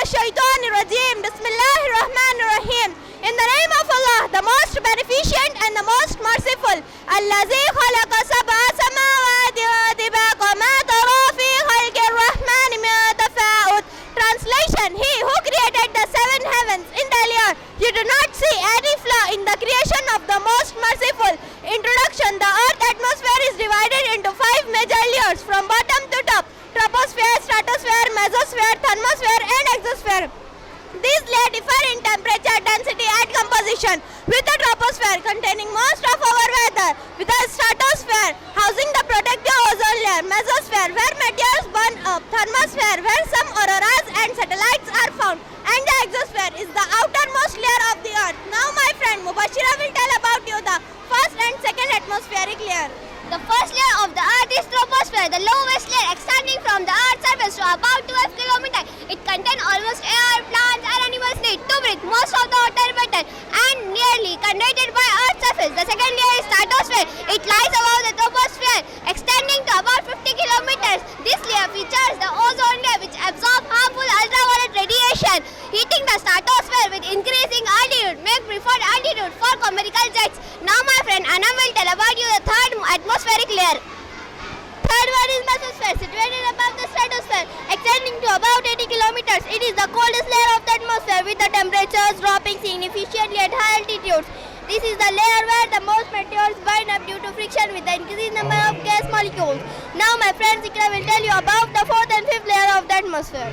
Shaitanir Rajim. Bismillahir Rahmanir Rahim. In the name of Allah, the most beneficent and the most merciful. Allazi khalaqa sab'a samawati wa tibaqa ma tara fi khalqir rahman min tafa'ut. Translation: He who created the seven heavens in the air, you do not see any flaw in the creation of the most merciful. Introduction: The Earth atmosphere is divided into 5 major layers from bottom to top: troposphere, stratosphere, mesosphere, thermosphere and exosphere. These layers differ in temperature, density and composition, with the troposphere containing most of our weather, with the stratosphere housing the protective ozone layer, mesosphere where meteors burn up, thermosphere where some auroras and satellites are found, and the exosphere is the outermost layer of the earth. Now my friend Mubashira will tell about you the first and second atmospheric layer. The first layer of the earth is troposphere, the lowest layer extending from the earth's surface to about 12 km. It contains almost air, plants and animals need to breathe most of the water vapor and nearly contained by earth's surface. The second layer is stratosphere. It lies above the troposphere, extending to about 50 km. This layer features the ozone layer which absorbs harmful ultraviolet radiation, heating the stratosphere with increasing altitude, make preferred altitude for commercial jets. Now my friend Anam will tell about you the third atmospheric layer. Third one is mesosphere, situated above the stratosphere, extending to about 80 kilometers. It is the coldest layer of the atmosphere, with the temperatures dropping significantly at high altitudes. This is the layer where the most meteors burn up due to friction with the increased number of gas molecules. Now my friend Zikra will tell you about the fourth and fifth layer of the atmosphere.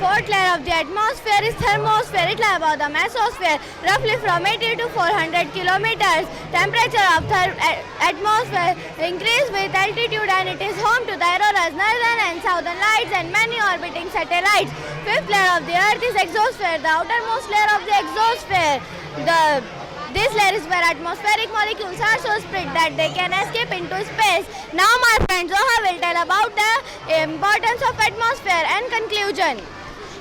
Fourth layer of the atmosphere is thermosphere. It lies above the mesosphere, roughly from 80 to 400 kilometers. Temperature of the atmosphere increases with altitude and it is home to the auroras, northern and southern lights and many orbiting satellites. Fifth layer of the earth is exosphere, the outermost layer of the exosphere. This layer is where atmospheric molecules are so spread that they can escape into space. Now my friend Zoha will tell about the importance of atmosphere and conclusion.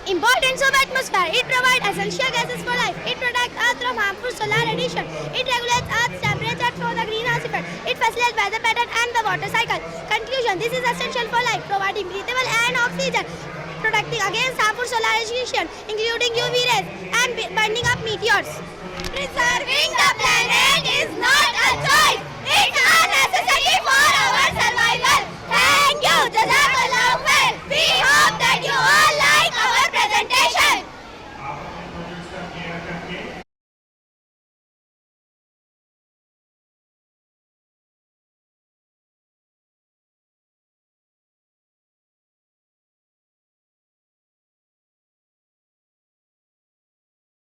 Importance of atmosphere. It provides essential gases for life. It protects Earth from harmful solar radiation. It regulates Earth's temperature through the greenhouse effect. It facilitates weather pattern and the water cycle. Conclusion: This is essential for life, providing breathable air and oxygen, protecting against harmful solar radiation, including UV rays, and burning up meteors. Preserving the planet is not a choice.